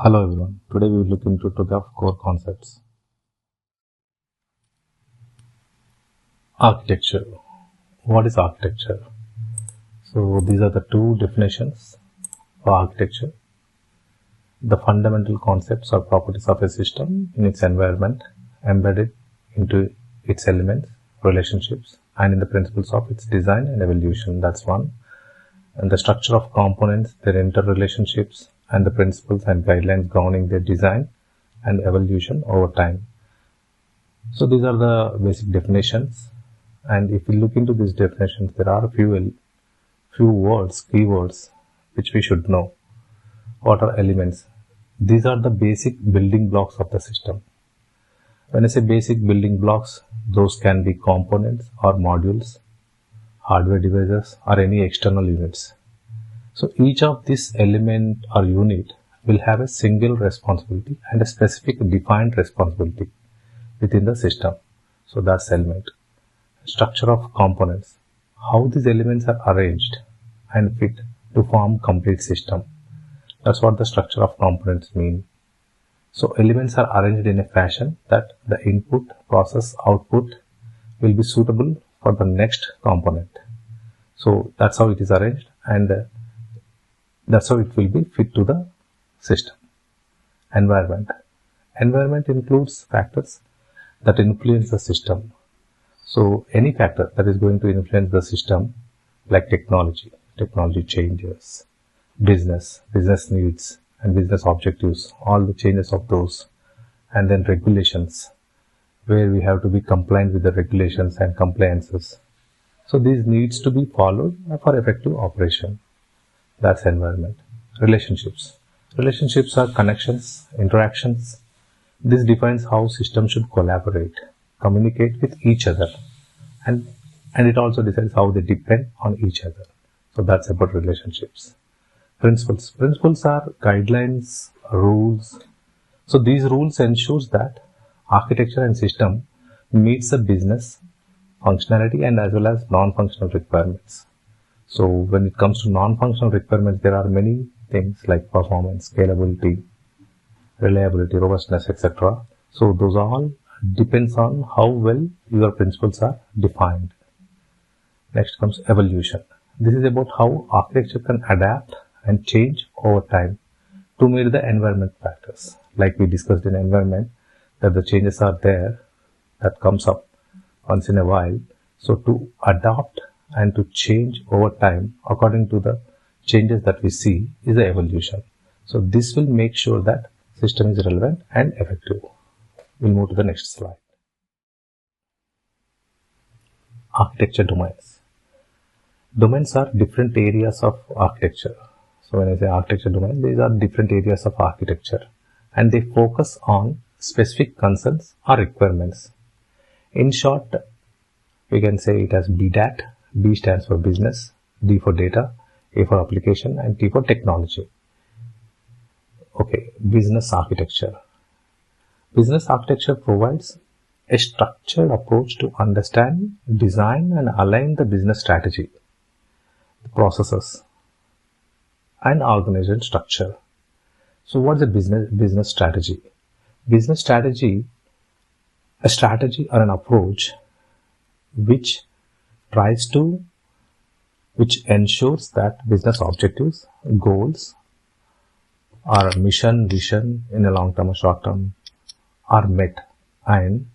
Hello everyone, today we will look into Togaf core concepts. Architecture. What is architecture? So these are the two definitions for architecture. The fundamental concepts or properties of a system in its environment, embedded into its elements, relationships, and in the principles of its design and evolution. That's one. And the structure of components, their interrelationships, and the principles and guidelines governing their design and evolution over time. So these are the basic definitions, and if we look into these definitions, there are a few words, keywords, which we should know. What are elements? These are the basic building blocks of the system. When I say basic building blocks, those can be components or modules, hardware devices, or any external units. So each of this element or unit will have a single responsibility and a specific defined responsibility within the system. So that's element. Structure of components. How these elements are arranged and fit to form complete system. That's what the structure of components mean. So elements are arranged in a fashion that the input, process, output will be suitable for the next component. So that's how it is arranged, and that's how it will be fit to the system. Environment. Environment includes factors that influence the system. So any factor that is going to influence the system, like technology changes, business needs and business objectives, all the changes of those, and then regulations, where we have to be compliant with the regulations and compliances. So these needs to be followed for effective operation. That's environment. Relationships. Relationships are connections, interactions. This defines how systems should collaborate, communicate with each other, and it also decides how they depend on each other. So that's about relationships. Principles. Principles are guidelines, rules. So these rules ensures that architecture and system meets the business functionality and as well as non-functional requirements. So when it comes to non-functional requirements, there are many things like performance, scalability, reliability, robustness, etc. So those all depends on how well your principles are defined. Next comes evolution. This is about how architecture can adapt and change over time to meet the environment factors. Like we discussed in environment, that the changes are there, that comes up once in a while. So to adapt and to change over time according to the changes that we see is the evolution. So this will make sure that system is relevant and effective. We'll move to the next slide. Architecture domains. Domains are different areas of architecture. So when I say architecture domain, these are different areas of architecture, and they focus on specific concerns or requirements. In short, we can say it as BDAT. B stands for business, D for data, A for application, and T for technology. Okay, business architecture. Business architecture provides a structured approach to understand, design, and align the business strategy, the processes, and organization structure. So what is a business strategy? Business strategy, a strategy or an approach which ensures that business objectives, goals, or mission, vision in a long term or short term are met, and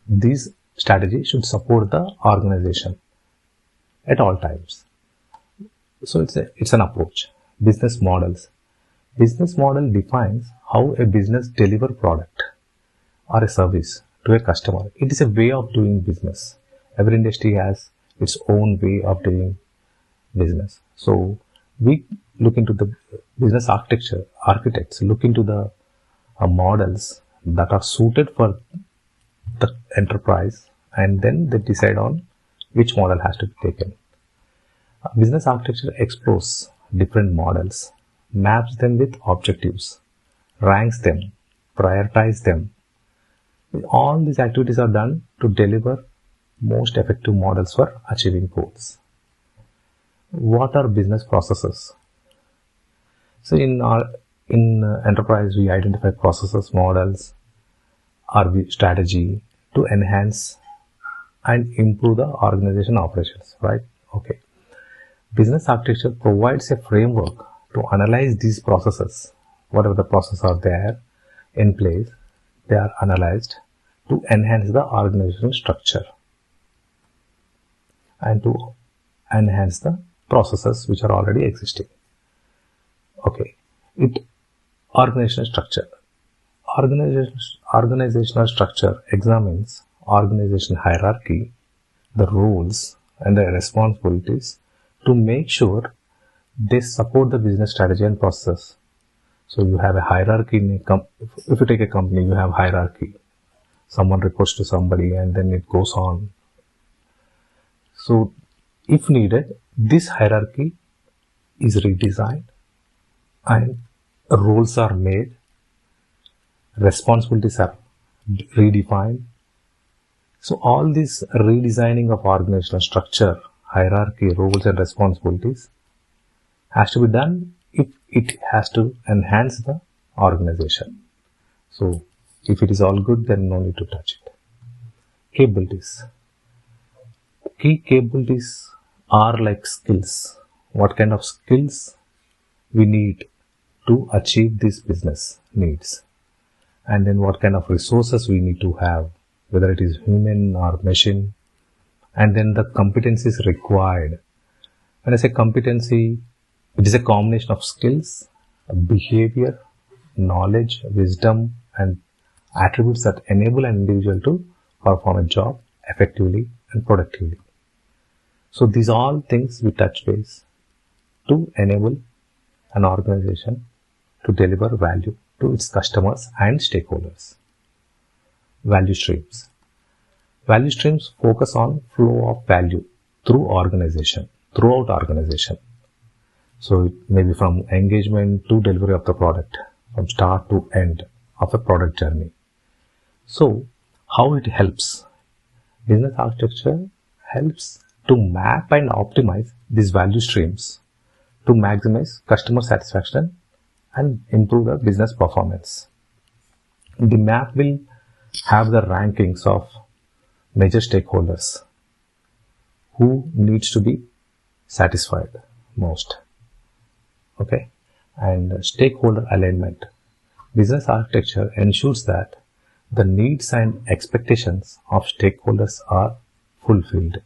these strategies should support the organization at all times. So it's an approach. Business models. Business model defines how a business deliver product or a service to a customer. It is a way of doing business. Every industry has its own way of doing business. So we look into the business architecture. Architects look into the models that are suited for the enterprise, and then they decide on which model has to be taken. Business architecture explores different models, maps them with objectives, ranks them, prioritize them. All these activities are done to deliver most effective models for achieving goals. What are business processes? So in our In enterprise, we identify processes, models, or strategy to enhance and improve the organization operations, right? Okay. Business architecture provides a framework to analyze these processes. Whatever the processes are there in place, they are analyzed to enhance the organizational structure and to enhance the processes which are already existing. Okay. Organizational structure. Organizational structure examines organization hierarchy, the roles and the responsibilities to make sure they support the business strategy and process. So you have a hierarchy in if you take a company, you have hierarchy. Someone reports to somebody and then it goes on. So if needed, this hierarchy is redesigned and roles are made, responsibilities are redefined. So all this redesigning of organizational structure, hierarchy, roles and responsibilities has to be done if it has to enhance the organization. So if it is all good, then no need to touch it. Capabilities. Key capabilities are like skills. What kind of skills we need to achieve this business needs, and then what kind of resources we need to have, whether it is human or machine, and then the competencies required. When I say competency, it is a combination of skills, behavior, knowledge, wisdom, and attributes that enable an individual to perform a job effectively and productively. So these are all things we touch base to enable an organization to deliver value to its customers and stakeholders. Value streams. Value streams focus on flow of value throughout organization. So it may be from engagement to delivery of the product, from start to end of the product journey. So how it helps? Business architecture helps to map and optimize these value streams to maximize customer satisfaction and improve the business performance. The map will have the rankings of major stakeholders who needs to be satisfied most. Okay, and stakeholder alignment. Business architecture ensures that the needs and expectations of stakeholders are fulfilled.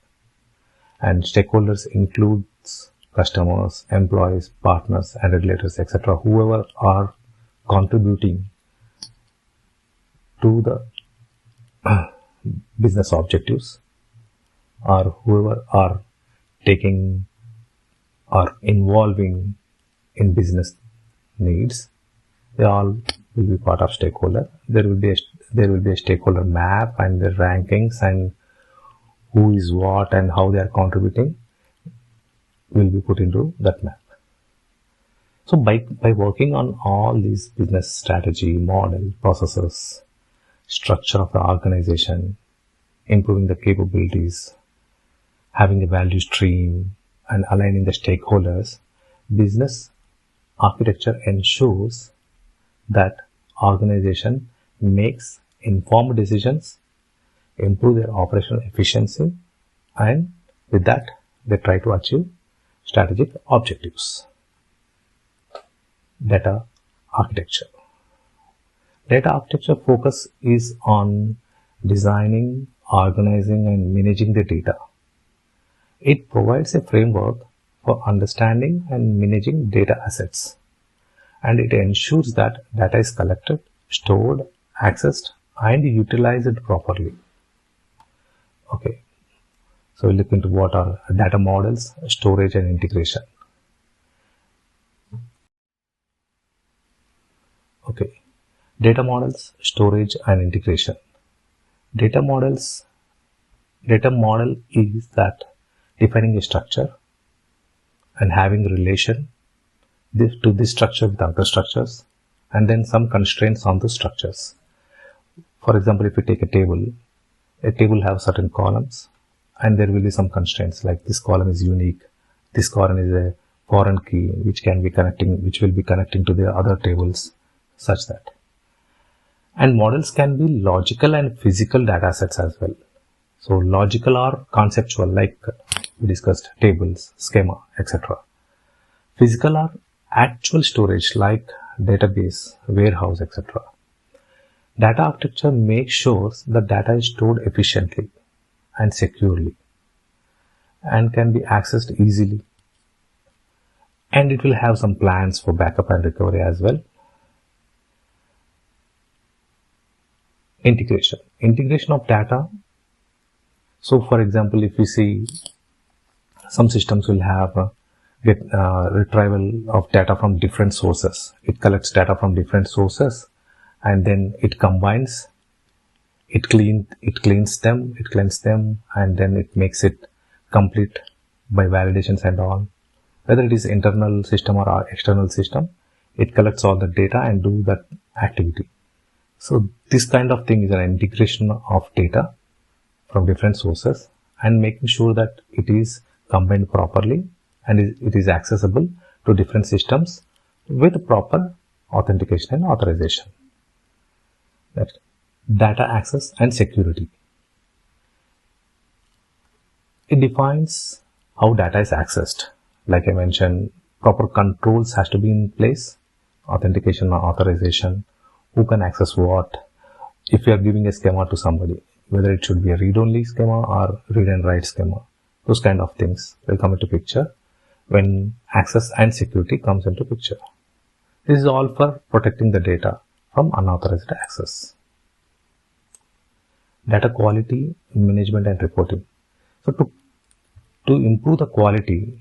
And stakeholders includes customers, employees, partners, and regulators, etc. Whoever are contributing to the business objectives, or whoever are taking or involving in business needs, they all will be part of stakeholder. There will be a stakeholder map and the rankings and who is what and how they are contributing will be put into that map. So by working on all these business strategy, model, processes, structure of the organization, improving the capabilities, having a value stream and aligning the stakeholders, business architecture ensures that organization makes informed decisions, improve their operational efficiency, and with that they try to achieve strategic objectives. Data architecture. Data architecture focus is on designing, organizing, and managing the data. It provides a framework for understanding and managing data assets, and it ensures that data is collected, stored, accessed, and utilized properly. Okay, so we'll look into what are data models, storage, and integration. Okay, data models, storage, and integration. Data model is that defining a structure and having relation to this structure with other structures, and then some constraints on the structures. For example, if you take a table have certain columns, and there will be some constraints like this column is unique, this column is a foreign key which will be connecting to the other tables, such that. And models can be logical and physical data sets as well. So logical or conceptual, like we discussed, tables, schema, etc. Physical are actual storage like database, warehouse, etc. Data architecture makes sure that data is stored efficiently and securely and can be accessed easily. And it will have some plans for backup and recovery as well. Integration of data. So for example, if we see some systems will have retrieval of data from different sources. It collects data from different sources and then it combines, it cleans them, and then it makes it complete by validations and all. Whether it is internal system or external system, it collects all the data and do that activity. So this kind of thing is an integration of data from different sources and making sure that it is combined properly and it is accessible to different systems with proper authentication and authorization. Next, data access and security. It defines how data is accessed. Like I mentioned, proper controls has to be in place, authentication or authorization, who can access what. If you are giving a schema to somebody, whether it should be a read-only schema or read and write schema, those kind of things will come into picture when access and security comes into picture. This is all for protecting the data from unauthorized access. Data quality, management and reporting. So to improve the quality,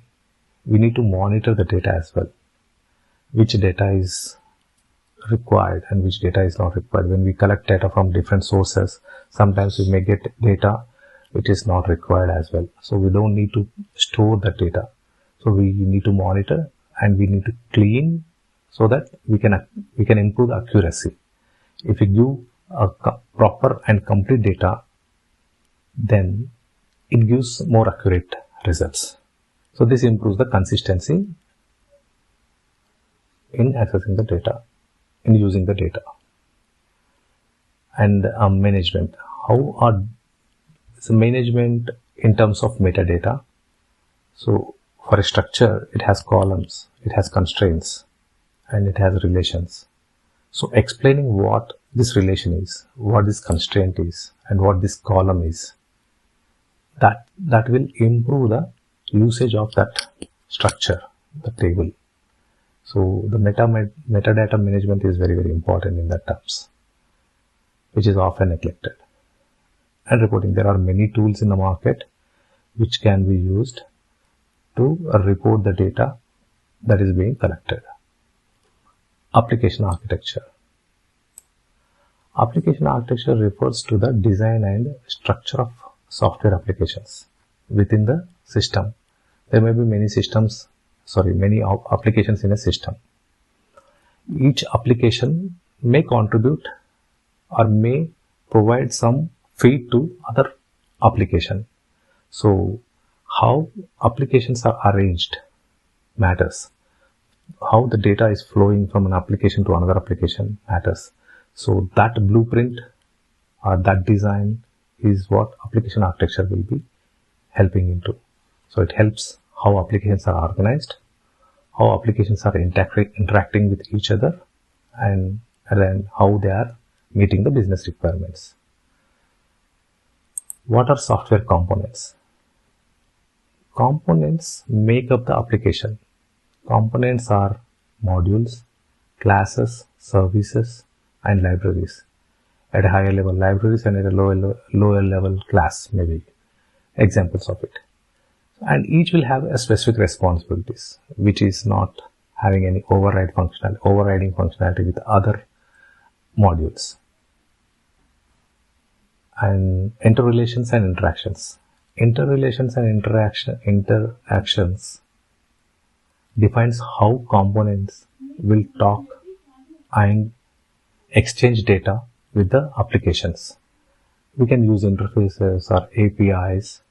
we need to monitor the data as well. Which data is required and which data is not required. When we collect data from different sources, sometimes we may get data which is not required as well. So we don't need to store the data. So we need to monitor and we need to clean so that we can improve the accuracy. If we give a proper and complete data, then it gives more accurate results. So this improves the consistency in accessing the data, in using the data. And management. So management in terms of metadata. So for a structure, it has columns, it has constraints, and it has relations. So explaining what this relation is, what this constraint is, and what this column is, that will improve the usage of that structure, the table. So the metadata management is very, very important in that terms, which is often neglected. And reporting, there are many tools in the market which can be used to report the data that is being collected. Application architecture. Application architecture refers to the design and structure of software applications within the system. There may be many applications in a system. Each application may contribute or may provide some feed to other application. So how applications are arranged matters. How the data is flowing from an application to another application matters. So that blueprint or that design is what application architecture will be helping into. So it helps how applications are organized, how applications are interacting with each other, and then how they are meeting the business requirements. What are software components? Components make up the application. Components are modules, classes, services, and libraries. At a higher level, libraries, and at a lower level, class, maybe examples of it. And each will have a specific responsibilities, which is not having any overriding functionality with other modules. And interrelations and interactions. Interrelations and interactions defines how components will talk and exchange data with the applications. We can use interfaces or APIs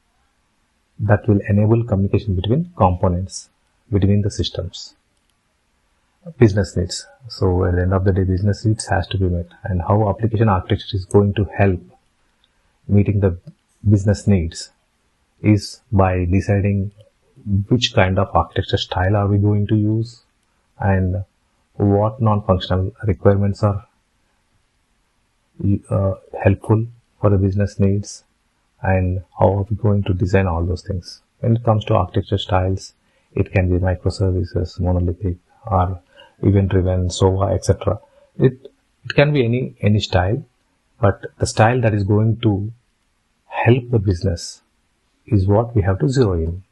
that will enable communication between components. between the systems. Business needs. So at the end of the day, business needs has to be met, and how application architecture is going to help meeting the business needs is by deciding which kind of architecture style are we going to use and what non-functional requirements are helpful for the business needs, and how are we going to design all those things. When it comes to architecture styles, it can be microservices, monolithic, or event-driven, SOA, etc. It can be any style, but the style that is going to help the business is what we have to zero in.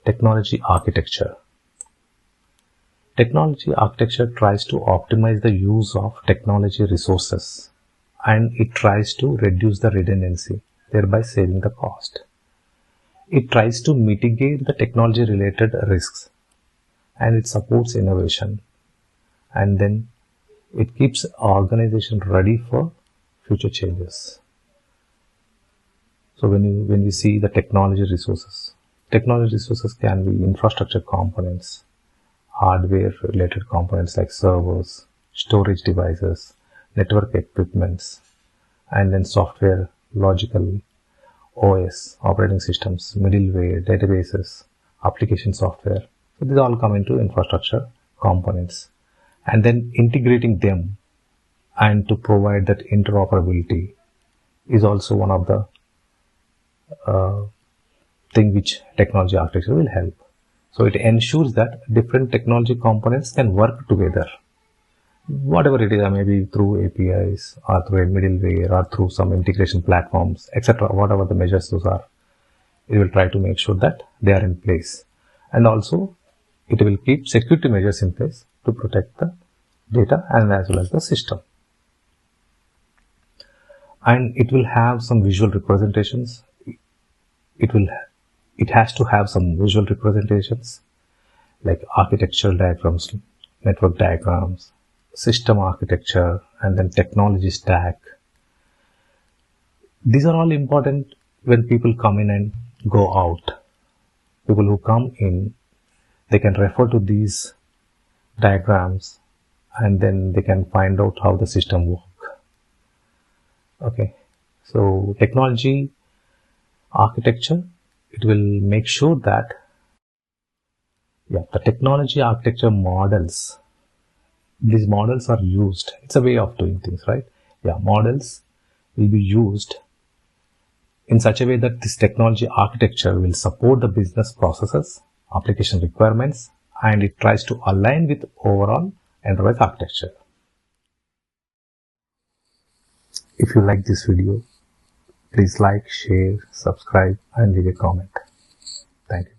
Technology architecture. Technology architecture tries to optimize the use of technology resources, and it tries to reduce the redundancy, thereby saving the cost. It tries to mitigate the technology related risks, and it supports innovation, and then it keeps organization ready for future changes. So when we see the technology resources can be infrastructure components, hardware related components like servers, storage devices, network equipments, and then software, logical, OS, operating systems, middleware, databases, application software. So these all come into infrastructure components, and then integrating them and to provide that interoperability is also one of the thing which technology architecture will help. So it ensures that different technology components can work together, whatever it is, maybe through APIs or through a middleware or through some integration platforms, etc. Whatever the measures those are, it will try to make sure that they are in place, and also it will keep security measures in place to protect the data and as well as the system. And it will have some visual representations. It has to have some visual representations like architectural diagrams, network diagrams, system architecture, and then technology stack. These are all important when people come in and go out. People who come in, they can refer to these diagrams and then they can find out how the system works. Okay, so technology architecture, it will make sure that the technology architecture models, these models are used. It's a way of doing things, right? Models will be used in such a way that this technology architecture will support the business processes, application requirements, and it tries to align with overall enterprise architecture. If you like this video, please like, share, subscribe, and leave a comment. Thank you.